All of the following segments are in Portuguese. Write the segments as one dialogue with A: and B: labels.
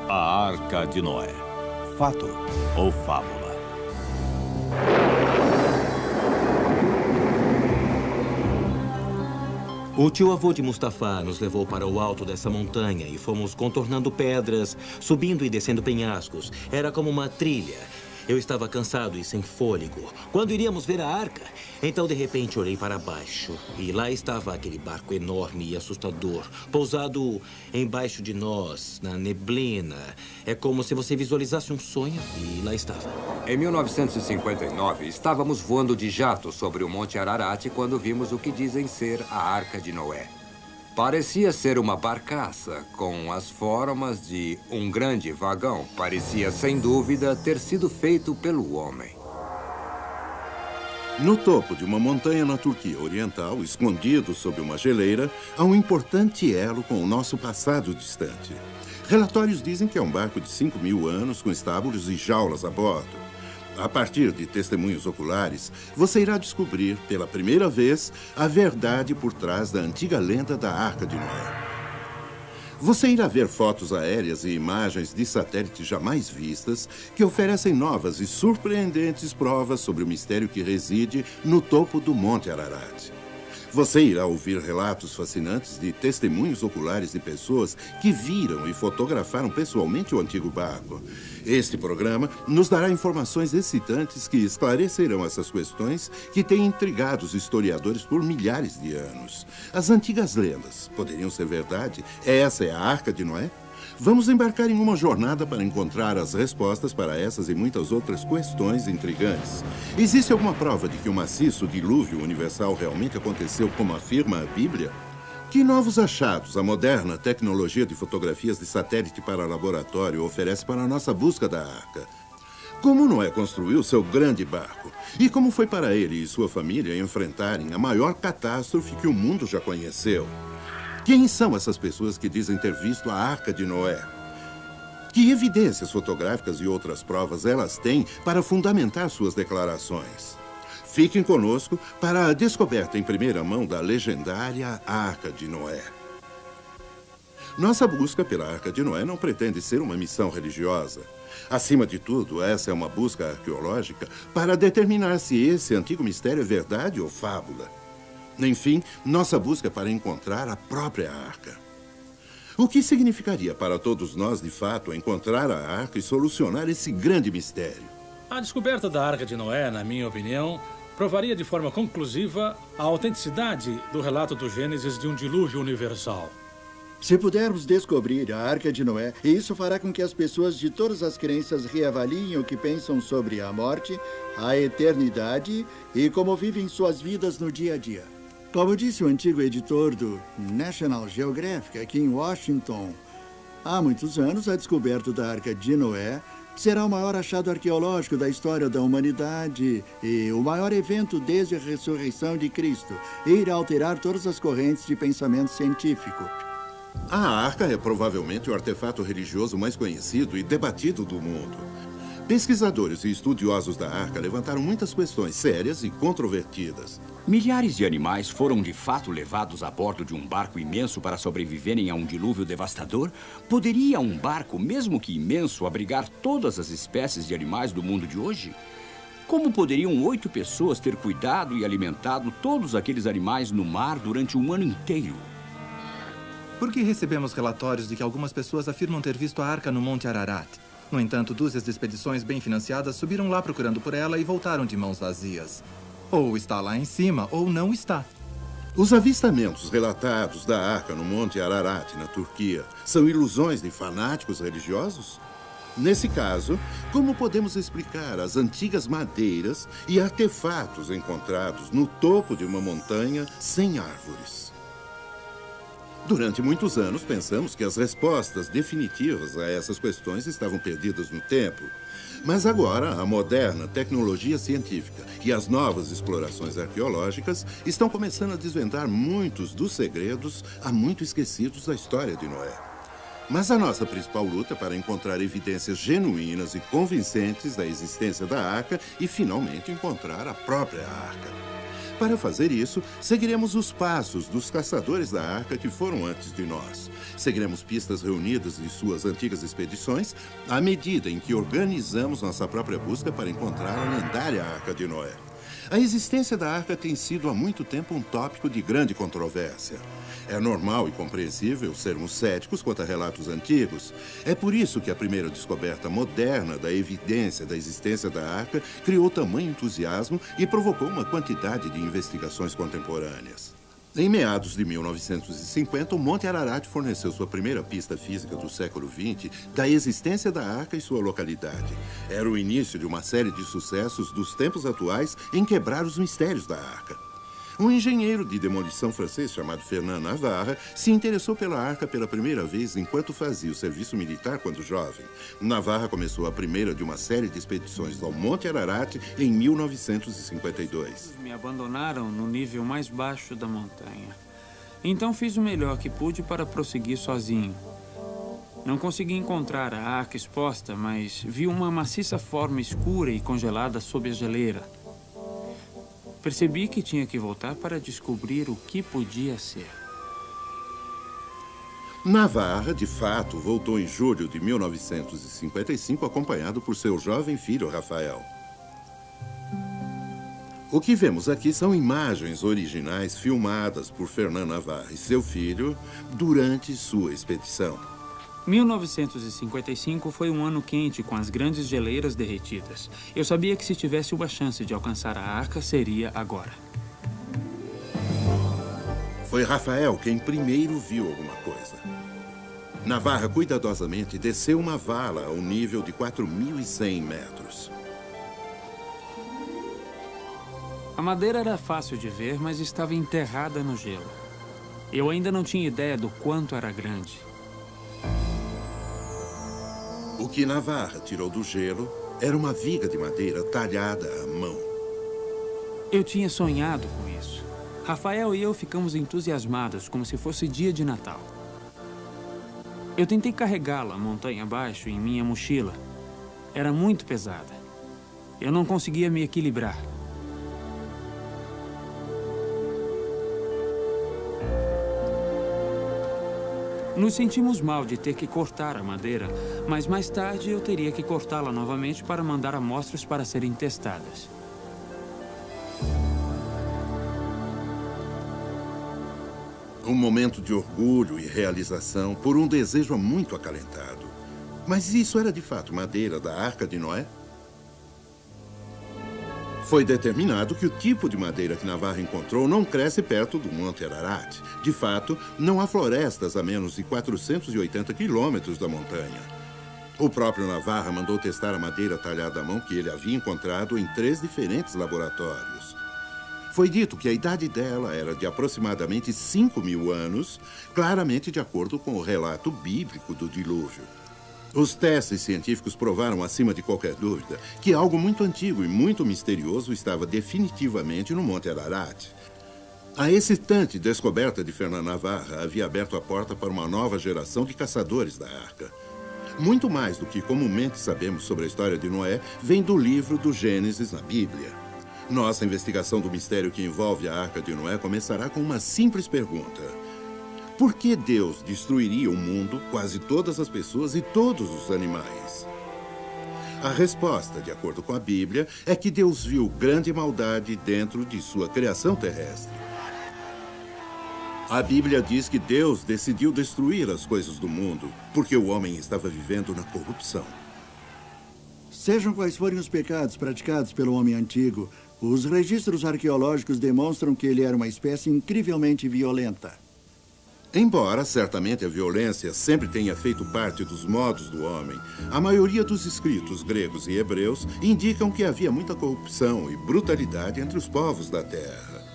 A: A Arca de Noé. Fato ou fábula?
B: O tio-avô de Mustafa nos levou para o alto dessa montanha e fomos contornando pedras, subindo e descendo penhascos. Era como uma trilha. Eu estava cansado e sem fôlego. Quando iríamos ver a arca, então de repente olhei para baixo e lá estava aquele barco enorme e assustador, pousado embaixo de nós, na neblina. É como se você visualizasse um sonho e lá estava.
C: Em 1959, estávamos voando de jato sobre o Monte Ararat quando vimos o que dizem ser a Arca de Noé. Parecia ser uma barcaça com as formas de um grande vagão. Parecia, sem dúvida, ter sido feito pelo homem.
D: No topo de uma montanha na Turquia Oriental, escondido sob uma geleira, há um importante elo com o nosso passado distante. Relatórios dizem que é um barco de 5.000 anos com estábulos e jaulas a bordo. A partir de testemunhos oculares, você irá descobrir, pela primeira vez, a verdade por trás da antiga lenda da Arca de Noé. Você irá ver fotos aéreas e imagens de satélites jamais vistas que oferecem novas e surpreendentes provas sobre o mistério que reside no topo do Monte Ararat. Você irá ouvir relatos fascinantes de testemunhos oculares de pessoas que viram e fotografaram pessoalmente o antigo barco. Este programa nos dará informações excitantes que esclarecerão essas questões que têm intrigado os historiadores por milhares de anos. As antigas lendas poderiam ser verdade? Essa é a Arca de Noé? Vamos embarcar em uma jornada para encontrar as respostas para essas e muitas outras questões intrigantes. Existe alguma prova de que o maciço dilúvio universal realmente aconteceu como afirma a Bíblia? Que novos achados a moderna tecnologia de fotografias de satélite para laboratório oferece para a nossa busca da Arca? Como Noé construiu seu grande barco? E como foi para ele e sua família enfrentarem a maior catástrofe que o mundo já conheceu? Quem são essas pessoas que dizem ter visto a Arca de Noé? Que evidências fotográficas e outras provas elas têm para fundamentar suas declarações? Fiquem conosco para a descoberta em primeira mão da legendária Arca de Noé. Nossa busca pela Arca de Noé não pretende ser uma missão religiosa. Acima de tudo, essa é uma busca arqueológica para determinar se esse antigo mistério é verdade ou fábula. Enfim, nossa busca é para encontrar a própria Arca. O que significaria para todos nós, de fato, encontrar a Arca e solucionar esse grande mistério?
E: A descoberta da Arca de Noé, na minha opinião, provaria de forma conclusiva a autenticidade do relato do Gênesis de um dilúvio universal.
F: Se pudermos descobrir a Arca de Noé, isso fará com que as pessoas de todas as crenças reavaliem o que pensam sobre a morte, a eternidade e como vivem suas vidas no dia a dia. Como disse o antigo editor do National Geographic aqui em Washington, há muitos anos a descoberta da Arca de Noé será o maior achado arqueológico da história da humanidade e o maior evento desde a ressurreição de Cristo e irá alterar todas as correntes de pensamento científico.
D: A Arca é provavelmente o artefato religioso mais conhecido e debatido do mundo. Pesquisadores e estudiosos da Arca levantaram muitas questões sérias e controvertidas.
G: Milhares de animais foram de fato levados a bordo de um barco imenso para sobreviverem a um dilúvio devastador? Poderia um barco, mesmo que imenso, abrigar todas as espécies de animais do mundo de hoje? Como poderiam 8 pessoas ter cuidado e alimentado todos aqueles animais no mar durante um ano inteiro?
H: Porque recebemos relatórios de que algumas pessoas afirmam ter visto a Arca no Monte Ararat. No entanto, dúzias de expedições bem financiadas subiram lá procurando por ela e voltaram de mãos vazias. Ou está lá em cima, ou não está.
D: Os avistamentos relatados da Arca no Monte Ararat, na Turquia, são ilusões de fanáticos religiosos? Nesse caso, como podemos explicar as antigas madeiras e artefatos encontrados no topo de uma montanha sem árvores? Durante muitos anos, pensamos que as respostas definitivas a essas questões estavam perdidas no tempo. Mas agora, a moderna tecnologia científica e as novas explorações arqueológicas estão começando a desvendar muitos dos segredos há muito esquecidos da história de Noé. Mas a nossa principal luta é para encontrar evidências genuínas e convincentes da existência da arca e, finalmente, encontrar a própria arca. Para fazer isso, seguiremos os passos dos caçadores da arca que foram antes de nós. Seguiremos pistas reunidas de suas antigas expedições à medida em que organizamos nossa própria busca para encontrar a lendária Arca de Noé. A existência da arca tem sido há muito tempo um tópico de grande controvérsia. É normal e compreensível sermos céticos quanto a relatos antigos. É por isso que a primeira descoberta moderna da evidência da existência da arca criou tamanho entusiasmo e provocou uma quantidade de investigações contemporâneas. Em meados de 1950, o Monte Ararat forneceu sua primeira pista física do século XX da existência da arca e sua localidade. Era o início de uma série de sucessos dos tempos atuais em quebrar os mistérios da arca. Um engenheiro de demolição francês chamado Fernand Navarre se interessou pela arca pela primeira vez enquanto fazia o serviço militar quando jovem. Navarre começou a primeira de uma série de expedições ao Monte Ararat em 1952.
I: Me abandonaram no nível mais baixo da montanha. Então fiz o melhor que pude para prosseguir sozinho. Não consegui encontrar a arca exposta, mas vi uma maciça forma escura e congelada sob a geleira. Percebi que tinha que voltar para descobrir o que podia ser.
D: Navarre, de fato, voltou em julho de 1955 acompanhado por seu jovem filho, Rafael. O que vemos aqui são imagens originais filmadas por Fernand Navarre, seu filho, durante sua expedição.
I: 1955 foi um ano quente com as grandes geleiras derretidas. Eu sabia que se tivesse uma chance de alcançar a arca, seria agora.
D: Foi Rafael quem primeiro viu alguma coisa. Navarre cuidadosamente desceu uma vala ao nível de 4.100 metros.
I: A madeira era fácil de ver, mas estava enterrada no gelo. Eu ainda não tinha ideia do quanto era grande.
D: O que Navarre tirou do gelo era uma viga de madeira talhada à mão.
I: Eu tinha sonhado com isso. Rafael e eu ficamos entusiasmados, como se fosse dia de Natal. Eu tentei carregá-la montanha abaixo em minha mochila. Era muito pesada. Eu não conseguia me equilibrar. Nos sentimos mal de ter que cortar a madeira, mas mais tarde eu teria que cortá-la novamente para mandar amostras para serem testadas.
D: Um momento de orgulho e realização por um desejo muito acalentado. Mas isso era de fato madeira da Arca de Noé? Foi determinado que o tipo de madeira que Navarre encontrou não cresce perto do Monte Ararat. De fato, não há florestas a menos de 480 quilômetros da montanha. O próprio Navarre mandou testar a madeira talhada à mão que ele havia encontrado em 3 diferentes laboratórios. Foi dito que a idade dela era de aproximadamente 5.000 anos, claramente de acordo com o relato bíblico do dilúvio. Os testes científicos provaram, acima de qualquer dúvida, que algo muito antigo e muito misterioso estava definitivamente no Monte Ararat. A excitante descoberta de Fernand Navarre havia aberto a porta para uma nova geração de caçadores da arca. Muito mais do que comumente sabemos sobre a história de Noé vem do livro do Gênesis na Bíblia. Nossa investigação do mistério que envolve a Arca de Noé começará com uma simples pergunta. Por que Deus destruiria o mundo, quase todas as pessoas e todos os animais? A resposta, de acordo com a Bíblia, é que Deus viu grande maldade dentro de sua criação terrestre. A Bíblia diz que Deus decidiu destruir as coisas do mundo porque o homem estava vivendo na corrupção.
F: Sejam quais forem os pecados praticados pelo homem antigo, os registros arqueológicos demonstram que ele era uma espécie incrivelmente violenta.
D: Embora, certamente, a violência sempre tenha feito parte dos modos do homem, a maioria dos escritos gregos e hebreus indicam que havia muita corrupção e brutalidade entre os povos da Terra.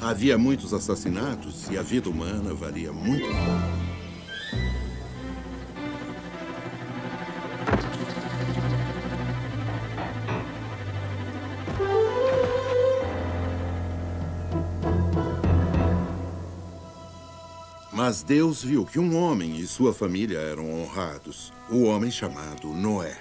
D: Havia muitos assassinatos e a vida humana valia muito pouco. Mas Deus viu que um homem e sua família eram honrados, o homem chamado Noé.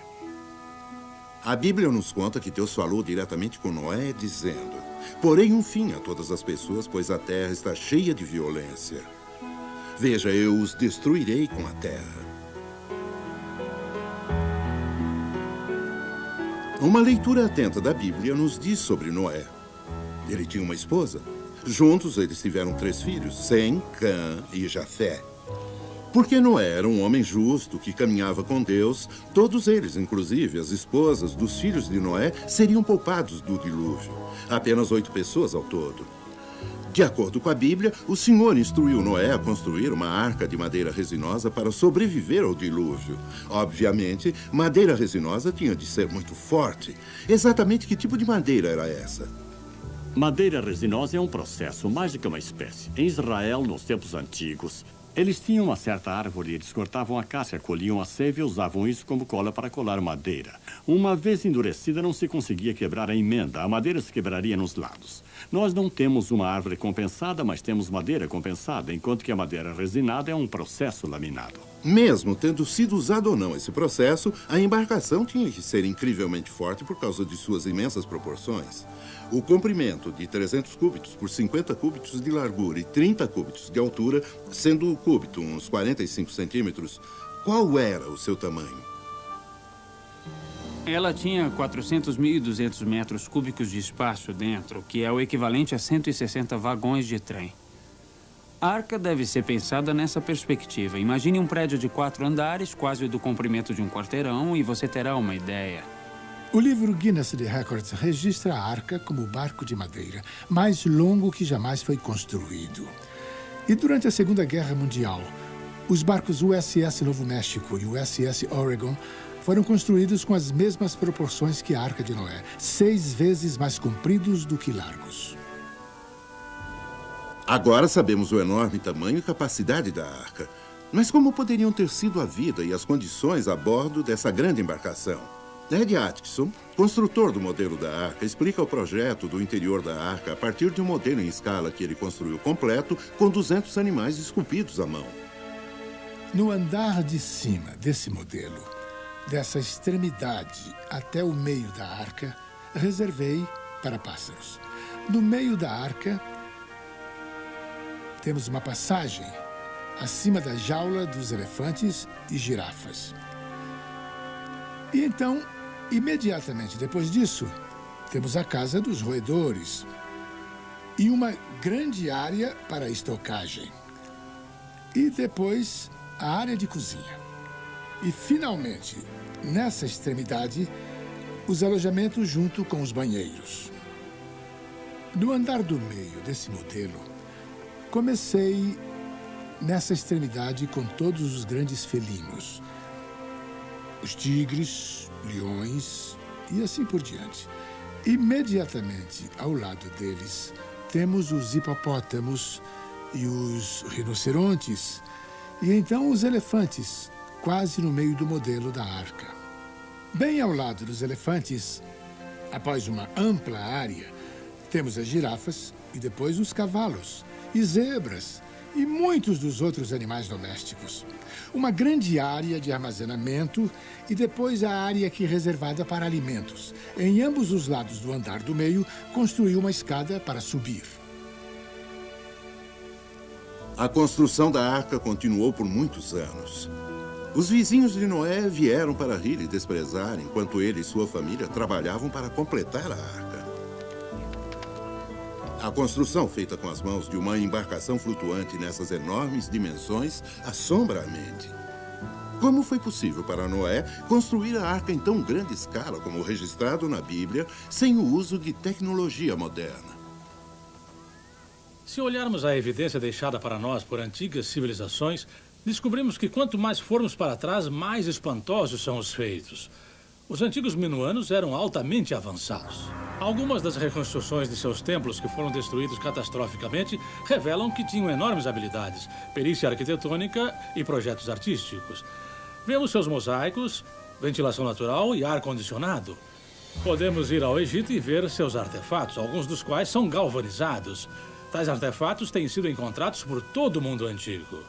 D: A Bíblia nos conta que Deus falou diretamente com Noé, dizendo: porém um fim a todas as pessoas, pois a terra está cheia de violência. Veja, eu os destruirei com a terra. Uma leitura atenta da Bíblia nos diz sobre Noé. Ele tinha uma esposa. Juntos, eles tiveram 3 filhos, Sem, Cã e Jafé. Porque Noé era um homem justo que caminhava com Deus, todos eles, inclusive as esposas dos filhos de Noé, seriam poupados do dilúvio. Apenas 8 pessoas ao todo. De acordo com a Bíblia, o Senhor instruiu Noé a construir uma arca de madeira resinosa para sobreviver ao dilúvio. Obviamente, madeira resinosa tinha de ser muito forte. Exatamente que tipo de madeira era essa?
J: Madeira resinosa é um processo, mais do que uma espécie. Em Israel, nos tempos antigos, eles tinham uma certa árvore, eles cortavam a casca, colhiam a seiva e usavam isso como cola para colar madeira. Uma vez endurecida, não se conseguia quebrar a emenda. A madeira se quebraria nos lados. Nós não temos uma árvore compensada, mas temos madeira compensada, enquanto que a madeira resinada é um processo laminado.
D: Mesmo tendo sido usado ou não esse processo, a embarcação tinha que ser incrivelmente forte por causa de suas imensas proporções. O comprimento de 300 cúbitos por 50 cúbitos de largura e 30 cúbitos de altura, sendo o cúbito uns 45 centímetros, qual era o seu tamanho?
I: Ela tinha 400.200 metros cúbicos de espaço dentro, que é o equivalente a 160 vagões de trem. A arca deve ser pensada nessa perspectiva. Imagine um prédio de 4 andares, quase do comprimento de um quarteirão, e você terá uma ideia.
K: O livro Guinness de Records registra a arca como o barco de madeira mais longo que jamais foi construído. E durante a Segunda Guerra Mundial, os barcos USS Novo México e USS Oregon foram construídos com as mesmas proporções que a Arca de Noé, 6 vezes mais compridos do que largos.
D: Agora sabemos o enorme tamanho e capacidade da arca. Mas como poderiam ter sido a vida e as condições a bordo dessa grande embarcação? Ed Atkinson, construtor do modelo da arca, explica o projeto do interior da arca a partir de um modelo em escala que ele construiu completo com 200 animais esculpidos à mão.
K: No andar de cima desse modelo, dessa extremidade até o meio da arca, reservei para pássaros. No meio da arca, temos uma passagem acima da jaula dos elefantes e girafas. E então, imediatamente depois disso, temos a casa dos roedores e uma grande área para estocagem. E depois, a área de cozinha. E, finalmente, nessa extremidade, os alojamentos junto com os banheiros. No andar do meio desse modelo, comecei nessa extremidade com todos os grandes felinos. Os tigres, leões e assim por diante. Imediatamente ao lado deles, temos os hipopótamos e os rinocerontes, e então os elefantes, quase no meio do modelo da arca. Bem ao lado dos elefantes, após uma ampla área, temos as girafas e depois os cavalos, e zebras, e muitos dos outros animais domésticos. Uma grande área de armazenamento e depois a área aqui reservada para alimentos. Em ambos os lados do andar do meio, construí uma escada para subir.
D: A construção da arca continuou por muitos anos. Os vizinhos de Noé vieram para rir e desprezar, enquanto ele e sua família trabalhavam para completar a arca. A construção feita com as mãos de uma embarcação flutuante nessas enormes dimensões assombra a mente. Como foi possível para Noé construir a arca em tão grande escala como registrado na Bíblia, sem o uso de tecnologia moderna?
E: Se olharmos a evidência deixada para nós por antigas civilizações, descobrimos que quanto mais formos para trás, mais espantosos são os feitos. Os antigos minuanos eram altamente avançados. Algumas das reconstruções de seus templos que foram destruídos catastroficamente revelam que tinham enormes habilidades, perícia arquitetônica e projetos artísticos. Vemos seus mosaicos, ventilação natural e ar-condicionado. Podemos ir ao Egito e ver seus artefatos, alguns dos quais são galvanizados. Tais artefatos têm sido encontrados por todo o mundo antigo.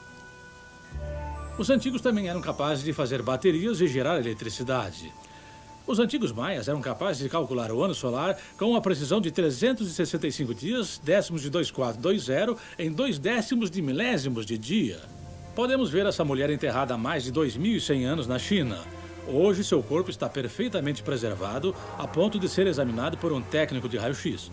E: Os antigos também eram capazes de fazer baterias e gerar eletricidade. Os antigos maias eram capazes de calcular o ano solar com a precisão de 365 dias, décimos de 2420, em 0,2 de milésimos de dia. Podemos ver essa mulher enterrada há mais de 2.100 anos na China. Hoje, seu corpo está perfeitamente preservado, a ponto de ser examinado por um técnico de raio-x.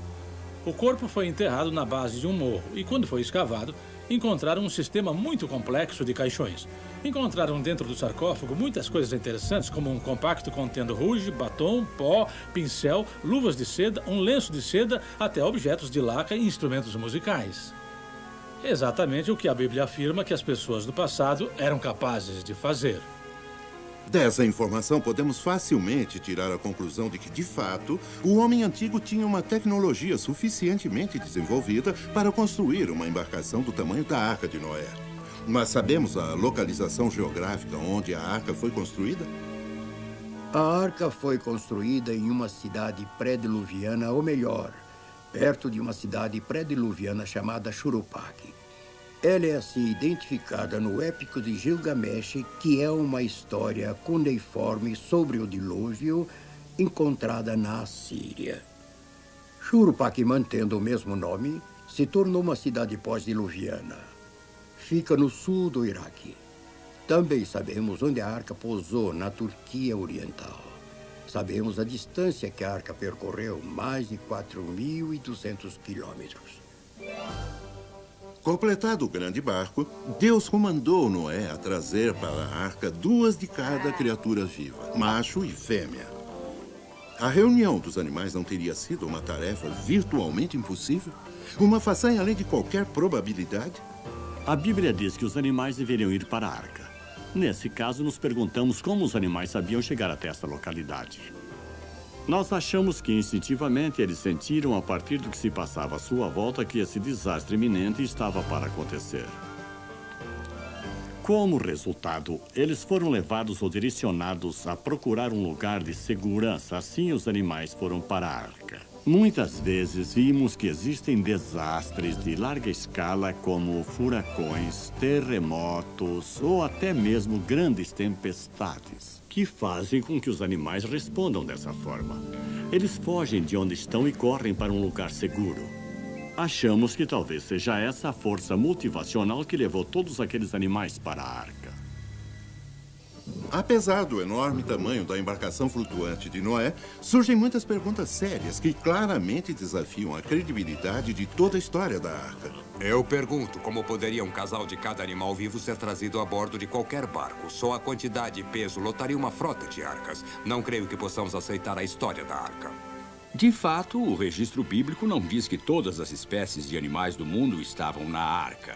E: O corpo foi enterrado na base de um morro e, quando foi escavado, encontraram um sistema muito complexo de caixões. Encontraram dentro do sarcófago muitas coisas interessantes, como um compacto contendo rouge, batom, pó, pincel, luvas de seda, um lenço de seda, até objetos de laca e instrumentos musicais. Exatamente o que a Bíblia afirma que as pessoas do passado eram capazes de fazer.
D: Dessa informação, podemos facilmente tirar a conclusão de que, de fato, o homem antigo tinha uma tecnologia suficientemente desenvolvida para construir uma embarcação do tamanho da Arca de Noé. Mas sabemos a localização geográfica onde a arca foi construída?
L: A arca foi construída em uma cidade pré-diluviana, ou melhor, perto de uma cidade pré-diluviana chamada Churupaq. Ela é assim identificada no Épico de Gilgamesh, que é uma história cuneiforme sobre o dilúvio encontrada na Assíria. Churupaq, mantendo o mesmo nome, se tornou uma cidade pós-diluviana. Fica no sul do Iraque. Também sabemos onde a arca pousou, na Turquia Oriental. Sabemos a distância que a arca percorreu, mais de 4.200 quilômetros.
D: Completado o grande barco, Deus comandou Noé a trazer para a arca 2 de cada criatura viva, macho e fêmea. A reunião dos animais não teria sido uma tarefa virtualmente impossível? Uma façanha além de qualquer probabilidade?
J: A Bíblia diz que os animais deveriam ir para a arca. Nesse caso, nos perguntamos como os animais sabiam chegar até esta localidade. Nós achamos que instintivamente eles sentiram, a partir do que se passava à sua volta, que esse desastre iminente estava para acontecer. Como resultado, eles foram levados ou direcionados a procurar um lugar de segurança. Assim, os animais foram para a arca. Muitas vezes vimos que existem desastres de larga escala, como furacões, terremotos ou até mesmo grandes tempestades, que fazem com que os animais respondam dessa forma. Eles fogem de onde estão e correm para um lugar seguro. Achamos que talvez seja essa a força motivacional que levou todos aqueles animais para a arca.
D: Apesar do enorme tamanho da embarcação flutuante de Noé, surgem muitas perguntas sérias que claramente desafiam a credibilidade de toda a história da arca.
C: Eu pergunto, como poderia um casal de cada animal vivo ser trazido a bordo de qualquer barco? Só a quantidade e peso lotaria uma frota de arcas. Não creio que possamos aceitar a história da arca.
G: De fato, o registro bíblico não diz que todas as espécies de animais do mundo estavam na arca.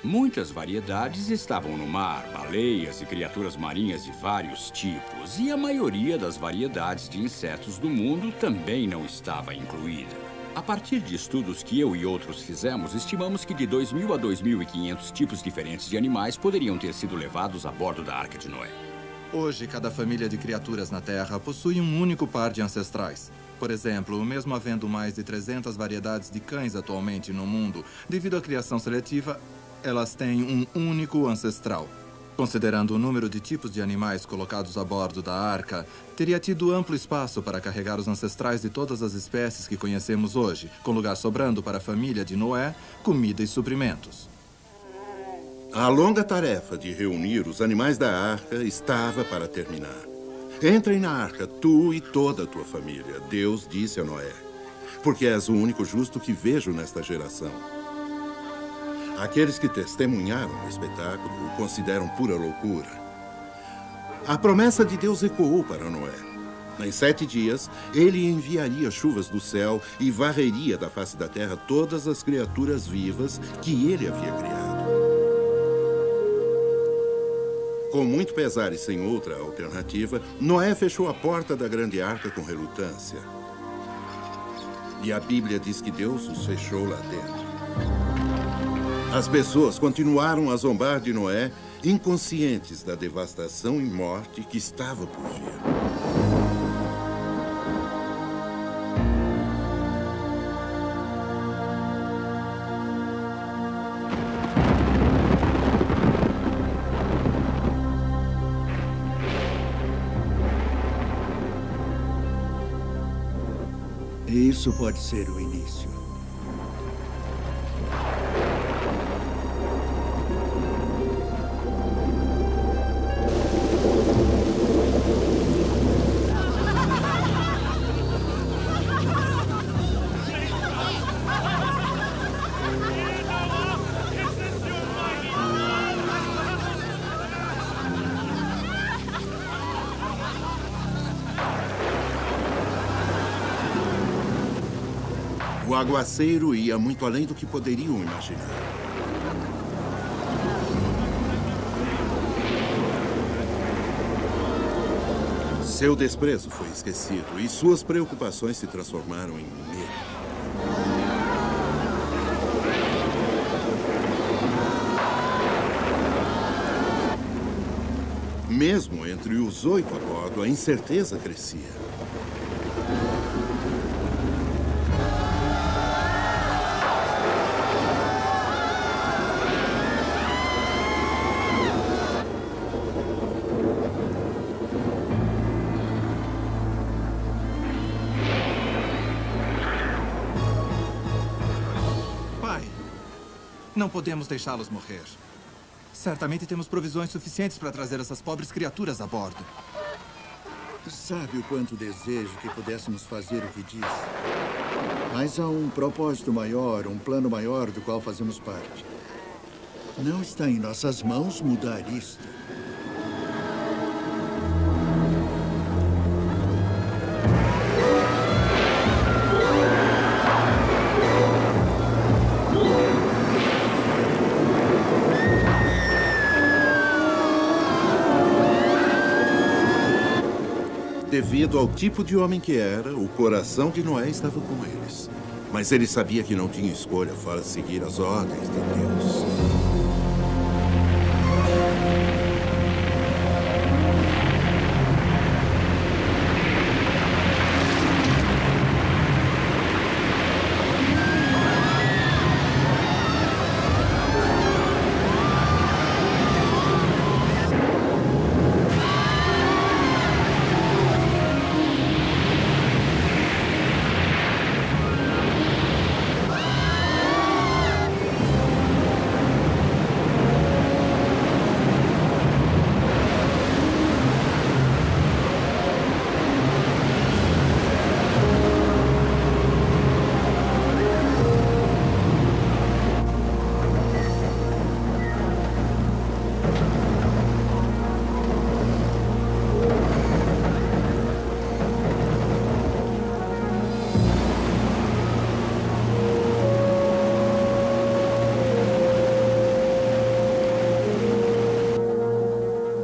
G: Muitas variedades estavam no mar, baleias e criaturas marinhas de vários tipos, e a maioria das variedades de insetos do mundo também não estava incluída. A partir de estudos que eu e outros fizemos, estimamos que de 2.000 a 2.500 tipos diferentes de animais poderiam ter sido levados a bordo da Arca de Noé.
H: Hoje, cada família de criaturas na Terra possui um único par de ancestrais. Por exemplo, mesmo havendo mais de 300 variedades de cães atualmente no mundo, devido à criação seletiva, elas têm um único ancestral. Considerando o número de tipos de animais colocados a bordo da arca, teria tido amplo espaço para carregar os ancestrais de todas as espécies que conhecemos hoje, com lugar sobrando para a família de Noé, comida e suprimentos.
D: A longa tarefa de reunir os animais da arca estava para terminar. Entrem na arca, tu e toda a tua família, Deus disse a Noé, porque és o único justo que vejo nesta geração. Aqueles que testemunharam o espetáculo o consideram pura loucura. A promessa de Deus ecoou para Noé. Em 7 dias, ele enviaria chuvas do céu e varreria da face da terra todas as criaturas vivas que ele havia criado. Com muito pesar e sem outra alternativa, Noé fechou a porta da grande arca com relutância. E a Bíblia diz que Deus os fechou lá dentro. As pessoas continuaram a zombar de Noé, inconscientes da devastação e morte que estava por vir.
F: Isso pode ser o início.
D: O aguaceiro ia muito além do que poderiam imaginar. Seu desprezo foi esquecido e suas preocupações se transformaram em medo. Mesmo entre os 8 a bordo, a incerteza crescia.
H: Não podemos deixá-los morrer. Certamente temos provisões suficientes para trazer essas pobres criaturas a bordo.
F: Sabe o quanto desejo que pudéssemos fazer o que diz? Mas há um propósito maior, um plano maior do qual fazemos parte. Não está em nossas mãos mudar isto.
D: Devido ao tipo de homem que era, o coração de Noé estava com eles. Mas ele sabia que não tinha escolha fora de seguir as ordens de Deus.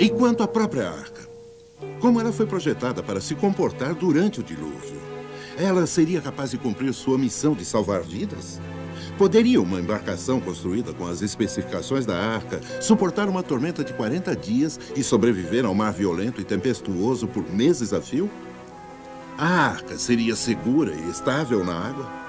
D: E quanto à própria arca? Como ela foi projetada para se comportar durante o dilúvio? Ela seria capaz de cumprir sua missão de salvar vidas? Poderia uma embarcação construída com as especificações da arca suportar uma tormenta de 40 dias e sobreviver ao mar violento e tempestuoso por meses a fio? A arca seria segura e estável na água?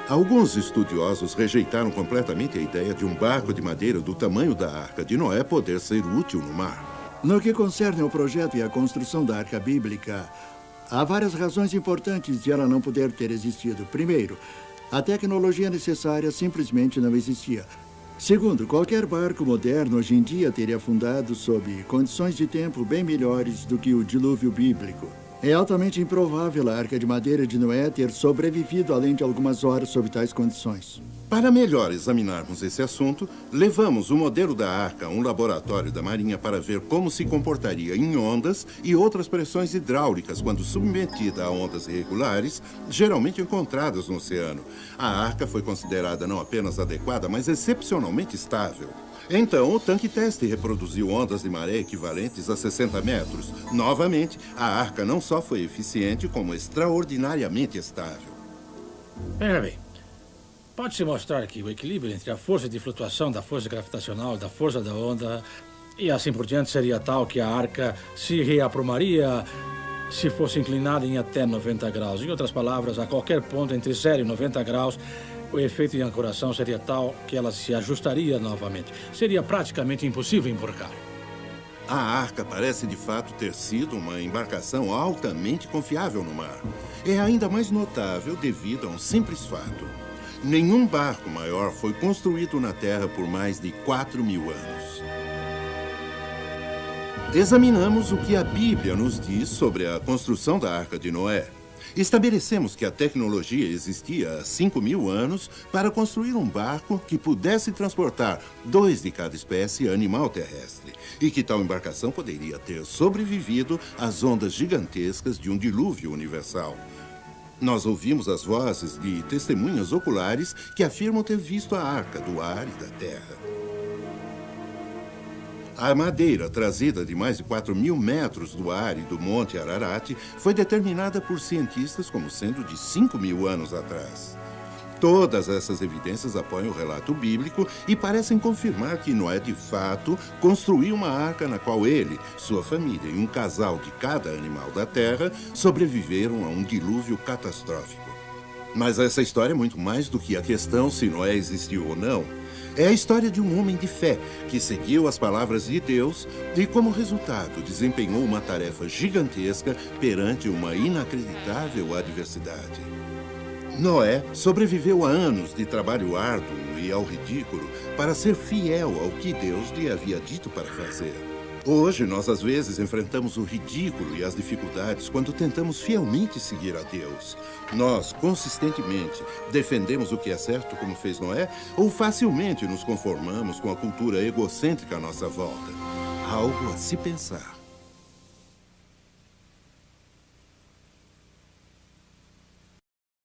D: Alguns estudiosos rejeitaram completamente a ideia de um barco de madeira do tamanho da Arca de Noé poder ser útil no mar.
F: No que concerne ao projeto e à construção da Arca Bíblica, há várias razões importantes de ela não poder ter existido. Primeiro, a tecnologia necessária simplesmente não existia. Segundo, qualquer barco moderno hoje em dia teria afundado sob condições de tempo bem melhores do que o dilúvio bíblico. É altamente improvável a Arca de Madeira de Noé ter sobrevivido além de algumas horas sob tais condições.
D: Para melhor examinarmos esse assunto, levamos o modelo da arca a um laboratório da Marinha para ver como se comportaria em ondas e outras pressões hidráulicas quando submetida a ondas irregulares, geralmente encontradas no oceano. A arca foi considerada não apenas adequada, mas excepcionalmente estável. Então, o tanque teste reproduziu ondas de maré equivalentes a 60 metros. Novamente, a arca não só foi eficiente, como extraordinariamente estável.
E: Veja bem, pode-se mostrar que o equilíbrio entre a força de flutuação da força gravitacional, da força da onda e assim por diante seria tal que a arca se reaprumaria se fosse inclinada em até 90 graus. Em outras palavras, a qualquer ponto entre 0 e 90 graus, o efeito de ancoração seria tal que ela se ajustaria novamente. Seria praticamente impossível emborcar.
D: A arca parece de fato ter sido uma embarcação altamente confiável no mar. É ainda mais notável devido a um simples fato. Nenhum barco maior foi construído na Terra por mais de 4.000 anos. Examinamos o que a Bíblia nos diz sobre a construção da Arca de Noé. Estabelecemos que a tecnologia existia há 5.000 anos para construir um barco que pudesse transportar 2 de cada espécie animal terrestre e que tal embarcação poderia ter sobrevivido às ondas gigantescas de um dilúvio universal. Nós ouvimos as vozes de testemunhas oculares que afirmam ter visto a arca do ar e da terra. A madeira trazida de mais de 4.000 metros do ar e do Monte Ararat foi determinada por cientistas como sendo de 5.000 anos atrás. Todas essas evidências apoiam o relato bíblico e parecem confirmar que Noé, de fato, construiu uma arca na qual ele, sua família e um casal de cada animal da terra sobreviveram a um dilúvio catastrófico. Mas essa história é muito mais do que a questão se Noé existiu ou não. É a história de um homem de fé que seguiu as palavras de Deus e, como resultado, desempenhou uma tarefa gigantesca perante uma inacreditável adversidade. Noé sobreviveu a anos de trabalho árduo e ao ridículo para ser fiel ao que Deus lhe havia dito para fazer. Hoje, nós às vezes enfrentamos o ridículo e as dificuldades quando tentamos fielmente seguir a Deus. Nós, consistentemente, defendemos o que é certo, como fez Noé, ou facilmente nos conformamos com a cultura egocêntrica à nossa volta. Algo a se pensar.